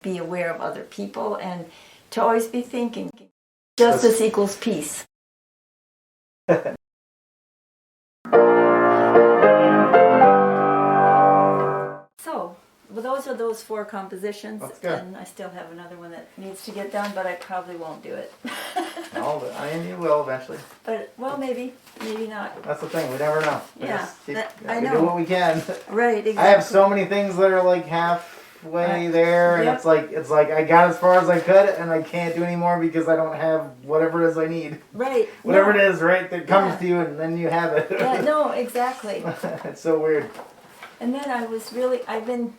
be aware of other people and to always be thinking justice equals peace. So, well, those are those 4 compositions, and I still have another one that needs to get done, but I probably won't do it. And you will eventually. But, well, maybe not. That's the thing, we never know. I know. We do what we can. Right, exactly. I have so many things that are like halfway there, and it's like I got as far as I could, and I can't do any more because I don't have whatever it is I need. Right. Whatever it is, right, that comes to you, and then you have it. Yeah, no, exactly. It's so weird. And then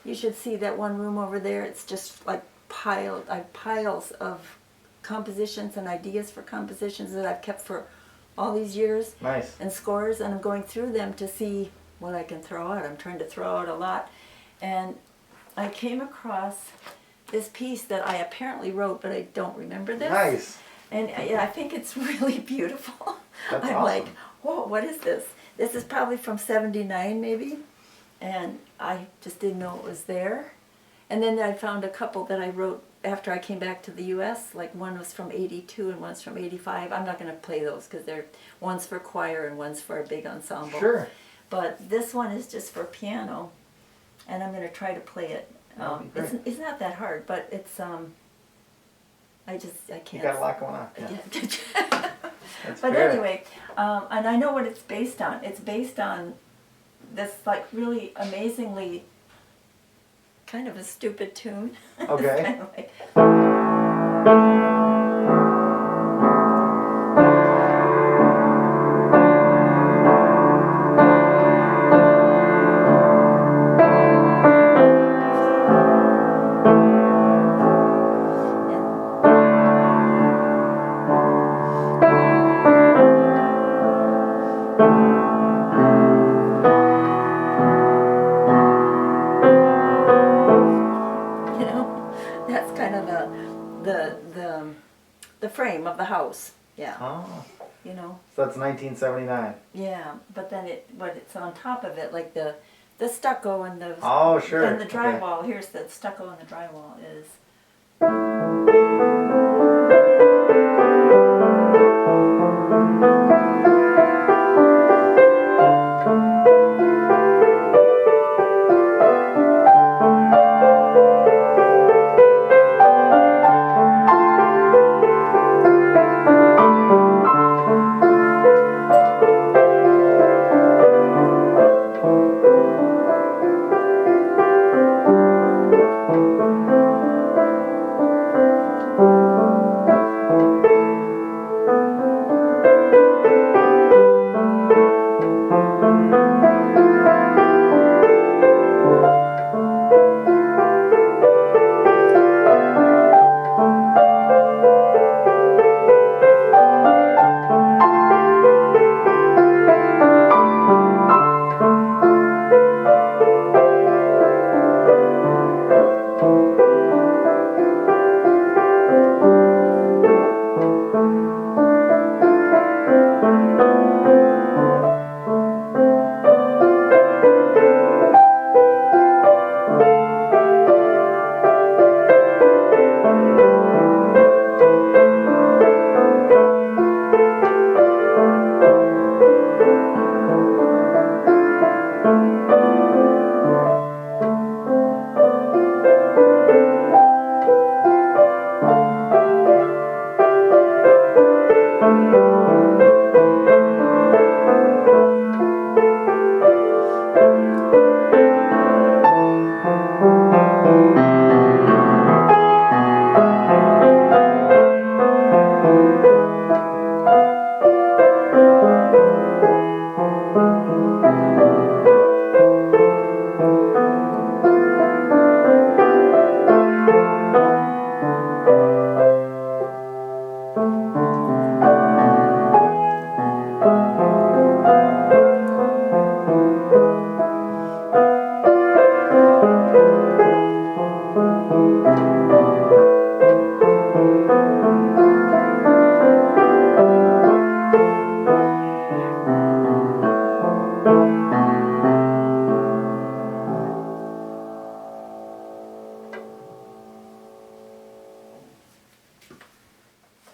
you should see that one room over there. It's just like piles of compositions and ideas for compositions that I've kept for all these years. Nice. And scores, and I'm going through them to see what I can throw out. I'm trying to throw out a lot. And I came across this piece that I apparently wrote, but I don't remember this. Nice. And I think it's really beautiful. That's I'm awesome. like, whoa, what is this? This is probably from '79 maybe. And I just didn't know it was there. And then I found a couple that I wrote after I came back to the U.S. Like one was from '82 and one's from '85. I'm not going to play those because one's for choir and one's for a big ensemble. Sure. But this one is just for piano, and I'm going to try to play it. It's not that hard, but it's I can't. You got a lot going on. Yeah. But fair. Anyway, and I know what it's based on. It's based on this like really amazingly kind of a stupid tune. Okay. Kind of like, the frame of the house, yeah. Oh. You know. So that's 1979. Yeah, but then it's on top of it, like the stucco and the sure. And the drywall. Okay. Here's the stucco and the drywall is.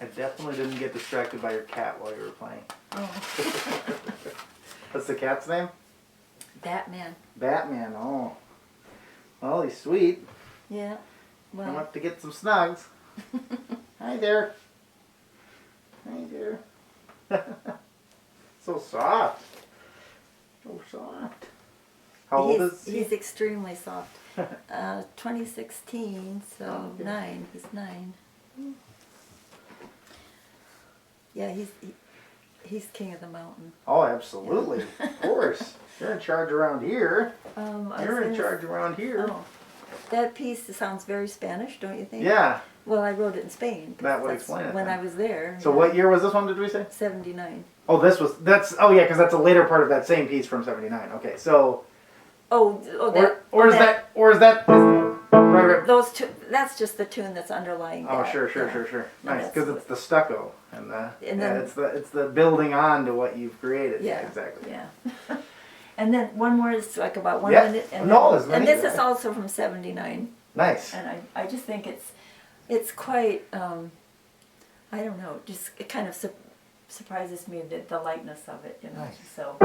I definitely didn't get distracted by your cat while you were playing. Oh, What's the cat's name? Batman. Batman. Oh. Well, he's sweet. Yeah. Come Well, up to get some snugs. Hi there. Hi there. So soft. So soft. How old is he? he's extremely soft. 2016, so Okay. 9. He's 9. Yeah, he's king of the mountain. Oh, absolutely. Of course. You're in charge around here. You're in charge around here. Oh, that piece sounds very Spanish, don't you think? Yeah. Well, I wrote it in Spain. 'Cause That would that's explain it when then. I was there. So yeah. what year was this one, did we say? 79. Oh, oh yeah, because that's a later part of that same piece from 79. Okay, so. Oh, Or is that, right. those two? That's just the tune that's underlying. Oh, that. sure. Yeah. Nice, that's because it's the stucco and then- it's the building on to what you've created. Yeah, Exactly. Yeah. And then one more is like about 1 Yeah. minute. And, No, as many and this as is that. also from 79. Nice. And I just think it's quite, I don't know, just it kind of surprises me the lightness of it, you know. Nice. So,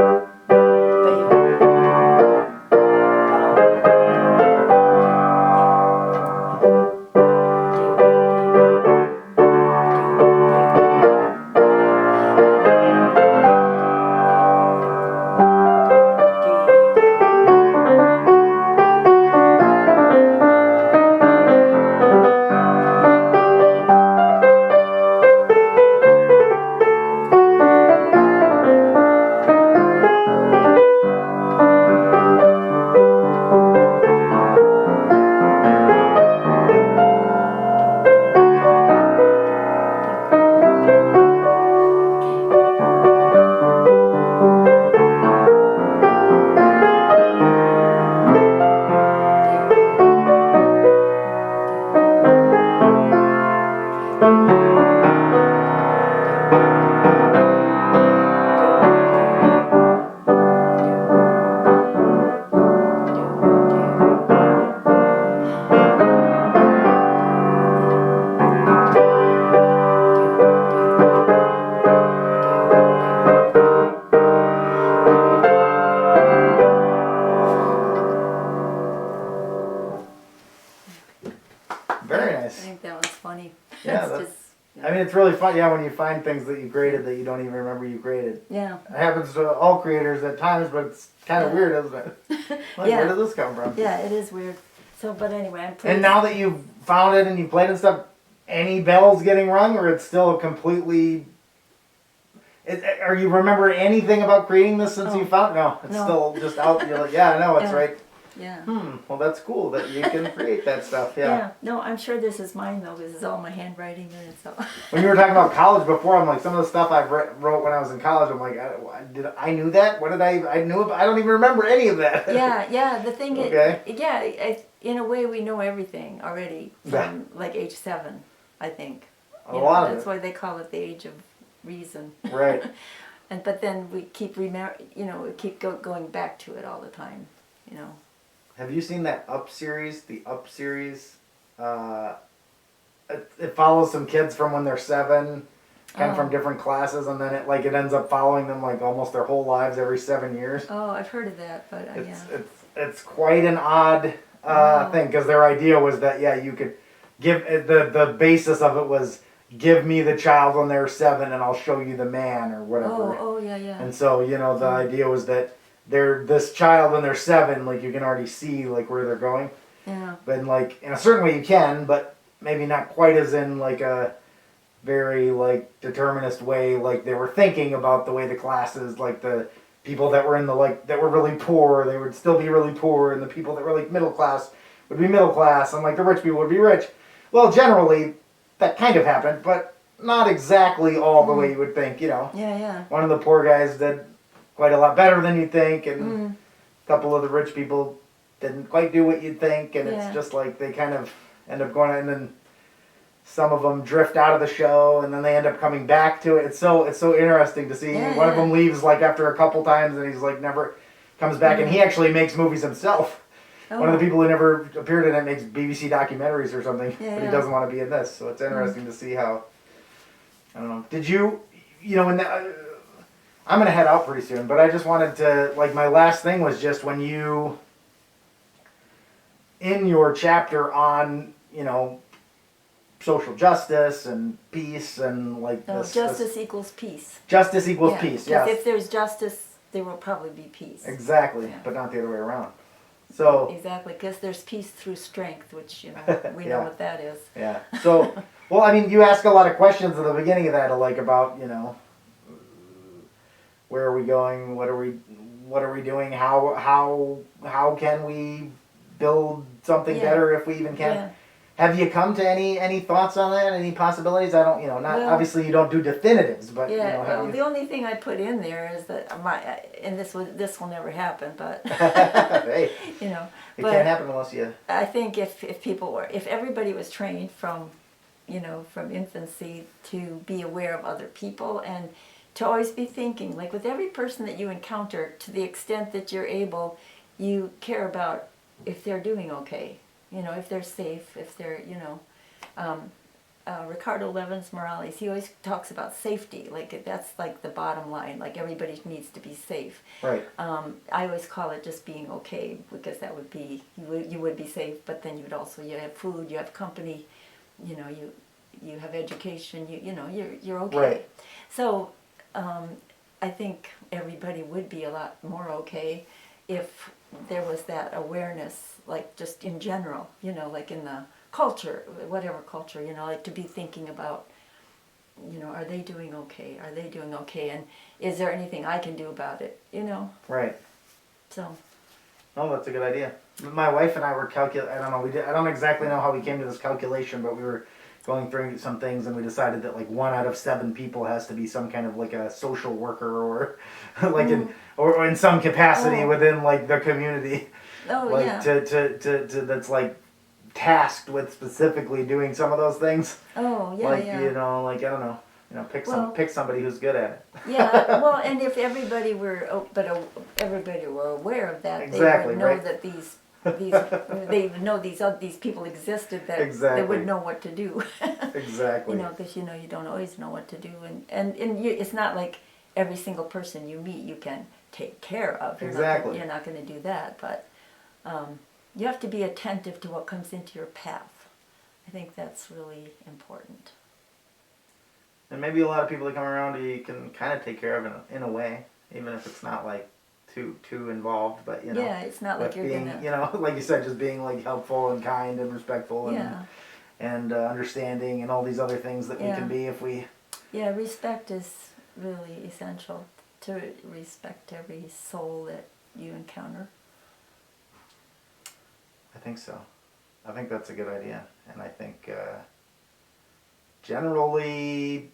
but Very I nice. think that was funny. Yeah, It's that's- just, I mean, it's really fun, yeah, when you find things that you created that you don't even remember you created. yeah. It happens to all creators at times, but it's kind of Yeah. weird, isn't it? Like, Yeah. where did this come from? Yeah, it is weird. So, but anyway, I'm pleased. And now that you've found it and you played and stuff, any bells getting rung, or it's still a completely... are you remembering anything about creating this since Oh. you found? No, it's No. still just out. You're like, yeah, I know, it's Yeah. right. Yeah. Well, that's cool that you can create that stuff. Yeah. No, I'm sure this is mine though. This is all my handwriting in it. So. When you were talking about college before, I'm like, some of the stuff I wrote when I was in college, I'm like, I knew that? What did I knew it, I don't even remember any of that. Yeah. The thing Okay. is, in a way, we know everything already from like age 7, I think. A lot of That's it. why they call it the age of reason. Right. But then we keep we keep going back to it all the time. You know. Have you seen that Up series? The Up series? It follows some kids from when they're 7, kind of from different classes, and then it ends up following them like almost their whole lives every 7 years. Oh, I've heard of that, but It's quite an odd thing, because their idea was that you could give the basis of it was give me the child when they're 7 and I'll show you the man or whatever. Oh yeah. And so the idea was that they're this child when they're 7, like you can already see like where they're going. Yeah. But like in a certain way you can, but maybe not quite as in like a very like determinist way, like they were thinking about the way the classes, like the people that were in the that were really poor, they would still be really poor, and the people that were like middle class would be middle class, and like the rich people would be rich. Well, generally that kind of happened, but not exactly all the way you would think, Yeah. One of the poor guys did quite a lot better than you'd think, and a couple of the rich people didn't quite do what you'd think, and it's just like they kind of end up going, and then some of them drift out of the show, and then they end up coming back to it. It's so interesting to see. One of them leaves like after a couple times, and he's like never comes back, and he actually makes movies himself. Oh. One of the people who never appeared in it makes BBC documentaries or something, but he Yeah. doesn't want to be in this. So it's interesting to see how I don't know. Did you, when I'm gonna head out pretty soon, but I just wanted to, like, my last thing was just when you, in your chapter on, social justice and peace and like No, this. justice equals peace. Justice equals Yeah, peace. 'cause Yes. if there's justice, there will probably be peace. Exactly, Yeah. but not the other way around. So. Exactly, because there's peace through strength, which we Yeah. know what that is. Yeah. So, well, I mean, you ask a lot of questions at the beginning of that, like about where are we going? What are we doing? How can we build something Yeah. better if we even can? Yeah. Have you come to any thoughts on that? Any possibilities? I don't, not Well, obviously you don't do definitives, but Yeah, have well, you? the only thing I put in there is that and this will never happen, but Hey, it but can't happen unless you. I think if everybody was trained from infancy to be aware of other people and to always be thinking, like with every person that you encounter, to the extent that you're able, you care about if they're doing okay, if they're safe, if they're, Ricardo Levins Morales, he always talks about safety, like that's like the bottom line, like everybody needs to be safe. Right. I always call it just being okay, because that would be, you would be safe, but then you have food, you have company, you have education, you're okay. Right. So I think everybody would be a lot more okay if there was that awareness, like just in general, like in the culture, whatever culture, like to be thinking about, are they doing okay? Are they doing okay? And is there anything I can do about it? Right. So. Oh, that's a good idea. My wife and I were I don't know. I don't exactly know how we came to this calculation, but we were going through some things, and we decided that like 1 out of 7 people has to be some kind of like a social worker or like or in some capacity within like the community. Oh, like yeah. to that's like tasked with specifically doing some of those things. Oh, yeah, like yeah. like I don't know. Pick somebody who's good at it. Yeah, well, and if everybody were, everybody were aware of that, Exactly, they would know right. that they would know these people existed, that they Exactly. would know what to do. Exactly. Because you don't always know what to do, and it's not like every single person you meet you can take care of. Exactly. You're not going to do that, but you have to be attentive to what comes into your path. I think that's really important. And maybe a lot of people that come around you can kind of take care of in a way, even if it's not like too involved. But Yeah, it's not like you're being, gonna. like you said, just being like helpful and kind and respectful and understanding and all these other things that we can be if we. Yeah, respect is really essential, to respect every soul that you encounter. I think so. I think that's a good idea, and I think generally,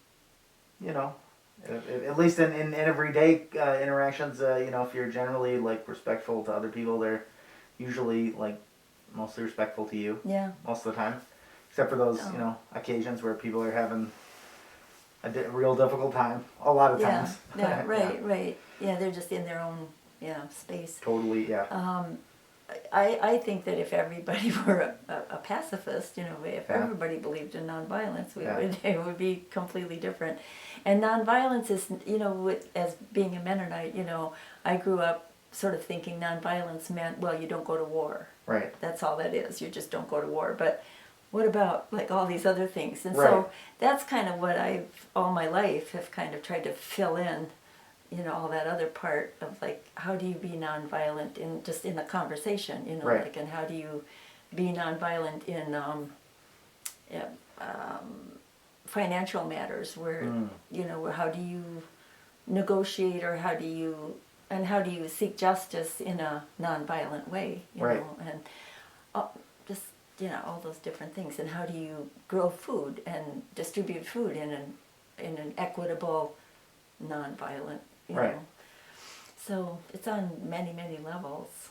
at least in everyday interactions, if you're generally like respectful to other people, they're usually like mostly respectful to you. Yeah. Most of the time, except for those occasions where people are having a real difficult time. A lot of times. Yeah. Right. Yeah, they're just in their own space. Totally. Yeah. I think that if everybody were a pacifist, if everybody believed in nonviolence, it would be completely different. And nonviolence is, as being a Mennonite, I grew up sort of thinking nonviolence meant, well, you don't go to war. Right. That's all that is. You just don't go to war. But what about like all these other things? And Right. so that's kind of what all my life have kind of tried to fill in. All that other part of like, how do you be nonviolent in the conversation, Right. like, and how do you be nonviolent in financial matters where, where how do you negotiate, or how do you seek justice in a nonviolent way, Right. and just, all those different things, and how do you grow food and distribute food in an equitable, nonviolent, Right. So it's on many, many levels,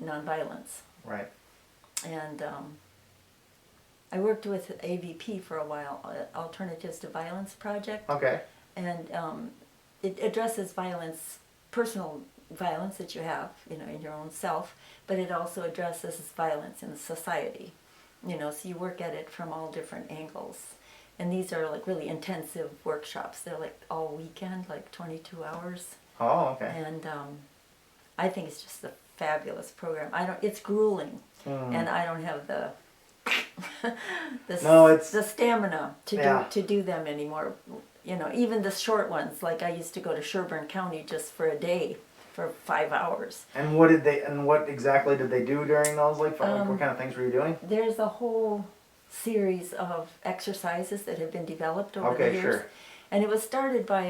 nonviolence. Right. And I worked with AVP for a while, Alternatives to Violence Project. Okay. And it addresses violence, personal violence that you have, in your own self, but it also addresses violence in society. So you work at it from all different angles. And these are like really intensive workshops. They're like all weekend, like 22 hours. Oh, okay. And I think it's just a fabulous program. It's grueling, and I don't have the the stamina to do them anymore. You know, even the short ones. Like I used to go to Sherburne County just for a day for 5 hours. And what exactly did they do during those? Like, what kind of things were you doing? There's a whole series of exercises that have been developed over the years. Sure. And it was started by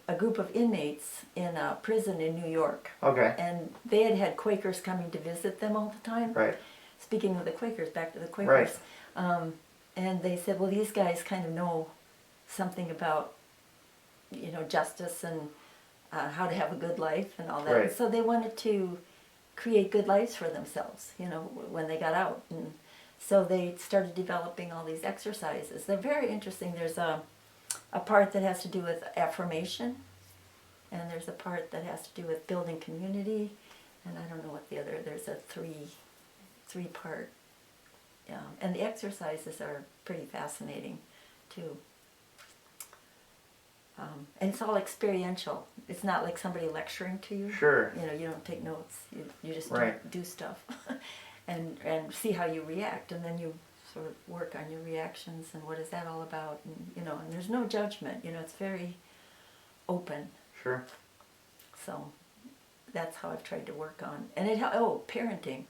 a group of inmates in a prison in New York. Okay. And they had Quakers coming to visit them all the time. Right. Speaking of the Quakers, back to the Quakers. Right. And they said, well, these guys kind of know something about, you know, justice and how to have a good life and all that. Right. And so they wanted to create good lives for themselves, you know, when they got out. And so they started developing all these exercises. They're very interesting. There's a part that has to do with affirmation, and there's a part that has to do with building community, and I don't know what the other, there's a three part. And the exercises are pretty fascinating too. And it's all experiential. It's not like somebody lecturing to you. Sure. You know, you don't take notes. You just Right. do stuff and see how you react. And then you sort of work on your reactions and what is that all about. And, you know, and there's no judgment. You know, it's very open. Sure. So that's how I've tried to work on. And parenting.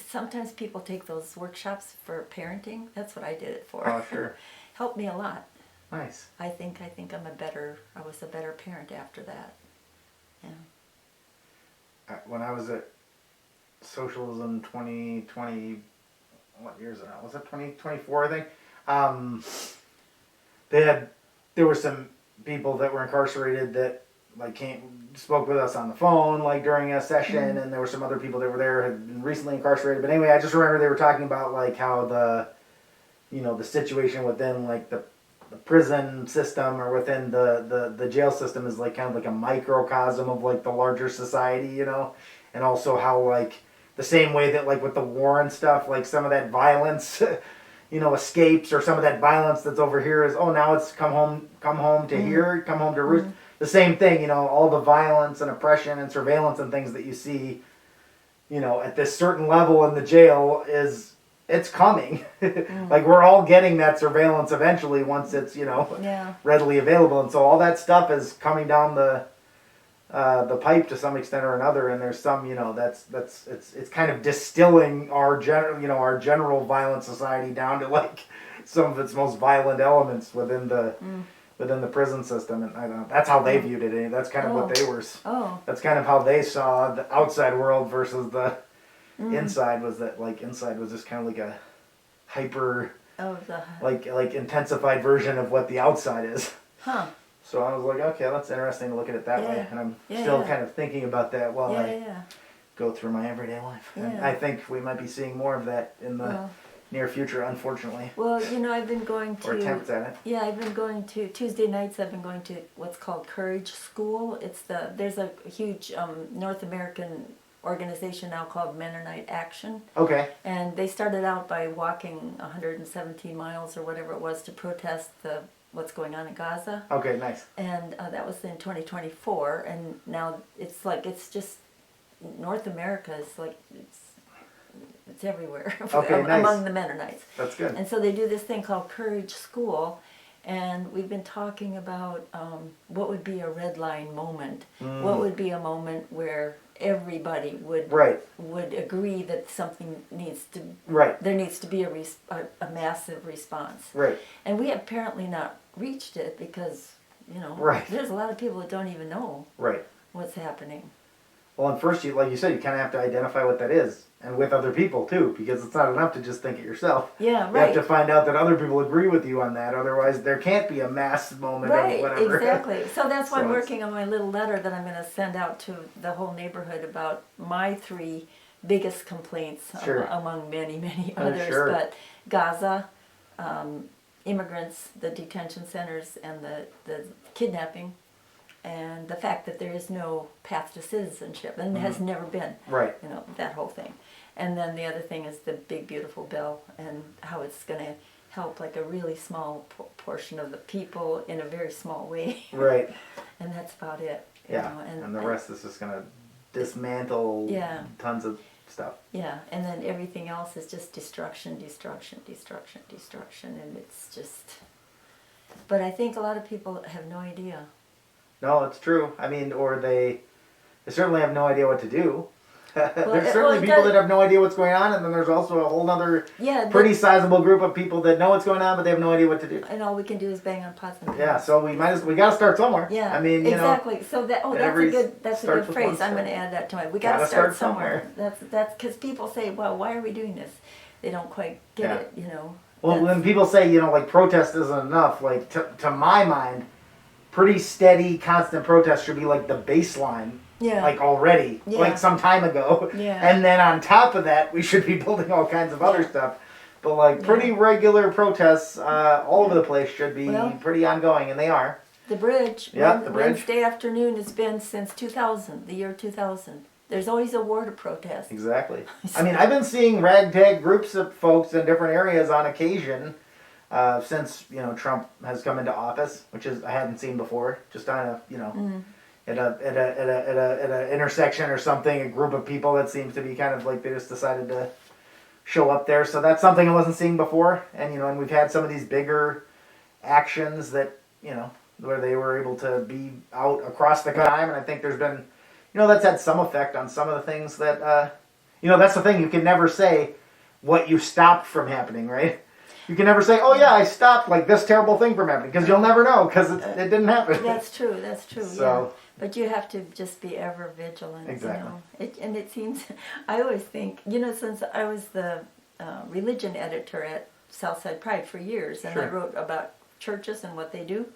Sometimes people take those workshops for parenting. That's what I did it for. Oh, sure. Helped me a lot. Nice. I think I was a better parent after that. Yeah. When I was at Socialism 2020, what year is it now? Was it 2024, I think? There were some people that were incarcerated that like spoke with us on the phone like during a session, and there were some other people that were there had been recently incarcerated. But anyway, I just remember they were talking about like how the situation within like the prison system or within the jail system is like kind of like a microcosm of like the larger society, you know, and also how like the same way that like with the war and stuff, like some of that violence, you know, escapes, or some of that violence that's over here is, oh, now it's come home to here, come home to roost. The same thing, you know, all the violence and oppression and surveillance and things that you see, you know, at this certain level in the jail it's coming. Like we're all getting that surveillance eventually once it's, you know, readily available. And so all that stuff is coming down the pipe to some extent or another. And there's some, you know, it's kind of distilling our general violent society down to like some of its most violent elements within the prison system. And I don't know, that's how they viewed it. That's kind of what they were. That's kind of how they saw the outside world versus the inside. Was that like inside was just kind of like a hyper like intensified version of what the outside is. So I was like, okay, that's interesting to look at it that way, and I'm still kind of thinking about that while I go through my everyday life. And I think we might be seeing more of that in the near future, unfortunately. Well, you know, I've been going to... Or attempts at it. Yeah, I've been going to... Tuesday nights I've been going to what's called Courage School. There's a huge North American organization now called Mennonite Action. Okay. And they started out by walking 117 miles or whatever it was to protest what's going on in Gaza. Okay, nice. And that was in 2024. And now it's just... North America is like... It's everywhere among the Mennonites. That's good. And so they do this thing called Courage School, and we've been talking about what would be a red line moment. What would be a moment where everybody would agree that something needs to there needs to be a massive response. Right. And we have apparently not reached it because there's a lot of people that don't even know what's happening. Well, and first, like you said, you kind of have to identify what that is, and with other people, too, because it's not enough to just think it yourself. Yeah, right. You have to find out that other people agree with you on that, otherwise there can't be a mass moment of whatever. Exactly. So that's why I'm working on my little letter that I'm going to send out to the whole neighborhood about my 3 biggest complaints among many, many others. But Gaza, immigrants, the detention centers, and the kidnapping, and the fact that there is no path to citizenship, and has never been, that whole thing. And then the other thing is the big beautiful bill and how it's going to help like a really small portion of the people in a very small way. Right. And that's about it. Yeah. And the rest is just going to dismantle tons of stuff. Yeah, and then everything else is just destruction, destruction, destruction, destruction, and it's just... But I think a lot of people have no idea. No, it's true. I mean, or they certainly have no idea what to do. There's certainly people that have no idea what's going on, and then there's also a whole other pretty sizable group of people that know what's going on, but they have no idea what to do. And all we can do is bang on pots and pans. Yeah, so we got to start somewhere. Yeah, I mean, exactly. So that's a good phrase. I'm going to add that to it. We got to start somewhere. That's because people say, "Well, why are we doing this?" They don't quite get it, you know. Well, when people say, you know, like protest isn't enough, like to my mind, pretty steady, constant protest should be like the baseline. Yeah. Like already, like some time ago. Yeah. And then on top of that, we should be building all kinds of other stuff. But like pretty regular protests all over the place should be pretty ongoing, and they are. The bridge. Yeah, the bridge. Wednesday afternoon has been since 2000, the year 2000. There's always a war to protest. Exactly. I mean, I've been seeing ragtag groups of folks in different areas on occasion since, you know, Trump has come into office, which is I hadn't seen before. Just on a, you know, at a intersection or something, a group of people that seems to be kind of like they just decided to show up there. So that's something I wasn't seeing before. And, you know, and we've had some of these bigger actions that, you know, where they were able to be out across the time. And I think there's been, you know, that's had some effect on some of the things that, you know, that's the thing. You can never say what you stopped from happening, right? You can never say, oh yeah, I stopped like this terrible thing from happening, because you'll never know, because it didn't happen. That's true, so, But you have to just be ever vigilant. Exactly. You know? And it seems, I always think, you know, since I was the religion editor at Southside Pride for years, and I wrote about churches and what they do.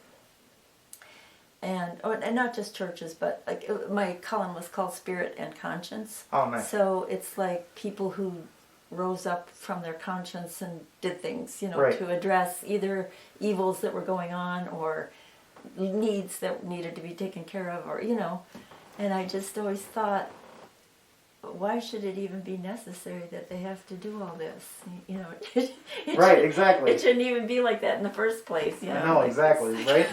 And not just churches, but like my column was called Spirit and Conscience. Oh, nice. So it's like people who rose up from their conscience and did things, you know, to address either evils that were going on or needs that needed to be taken care of, or, you know. And I just always thought, why should it even be necessary that they have to do all this? You know, exactly. It shouldn't even be like that in the first place. You know, I know, like exactly, right?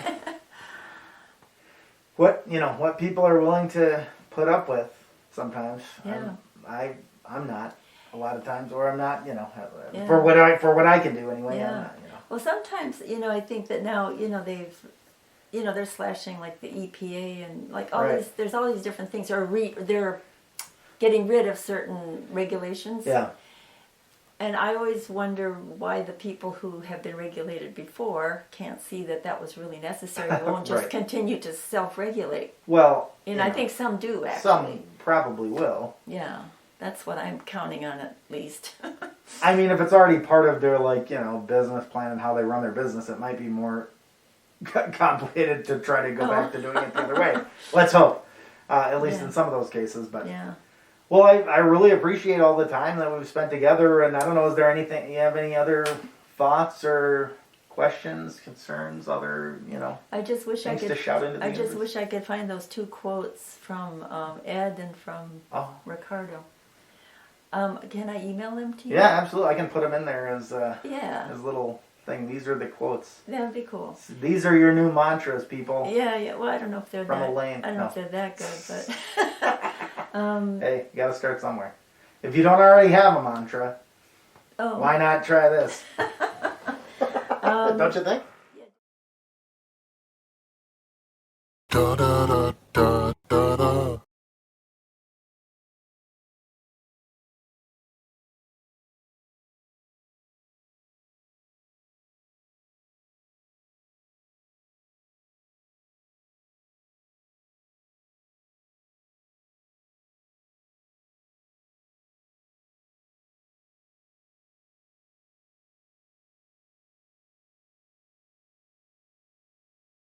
What people are willing to put up with sometimes. Yeah. I'm not a lot of times, or I'm not, you know, for what I can do anyway. Yeah. I'm not, you know. Well, sometimes, you know, I think that now, you know, they're slashing like the EPA and like all these. There's all these different things, or they're getting rid of certain regulations. Yeah. And I always wonder why the people who have been regulated before can't see that that was really necessary. They won't just continue to self-regulate. Well, and I think some do, actually. Some probably will. Yeah, that's what I'm counting on, at least. I mean, if it's already part of their, like, you know, business plan and how they run their business, it might be more complicated to try to go back to doing it the other way. Let's hope, at least in some of those cases. But yeah. Well, I really appreciate all the time that we've spent together, and I don't know, is there anything, you have any other thoughts or questions, concerns, other, you know, I just wish things to shout into the I just universe? wish I could find those two quotes from Ed and from Ricardo. Can I email them to you? Yeah, absolutely. I can put them in there as as little thing. These are the quotes. That would be cool. These are your new mantras, people. Yeah. Well, I don't know if they're from Elaine. I don't know if they're that good, but hey, you gotta start somewhere. If you don't already have a mantra, why not try this? Don't you think? Da da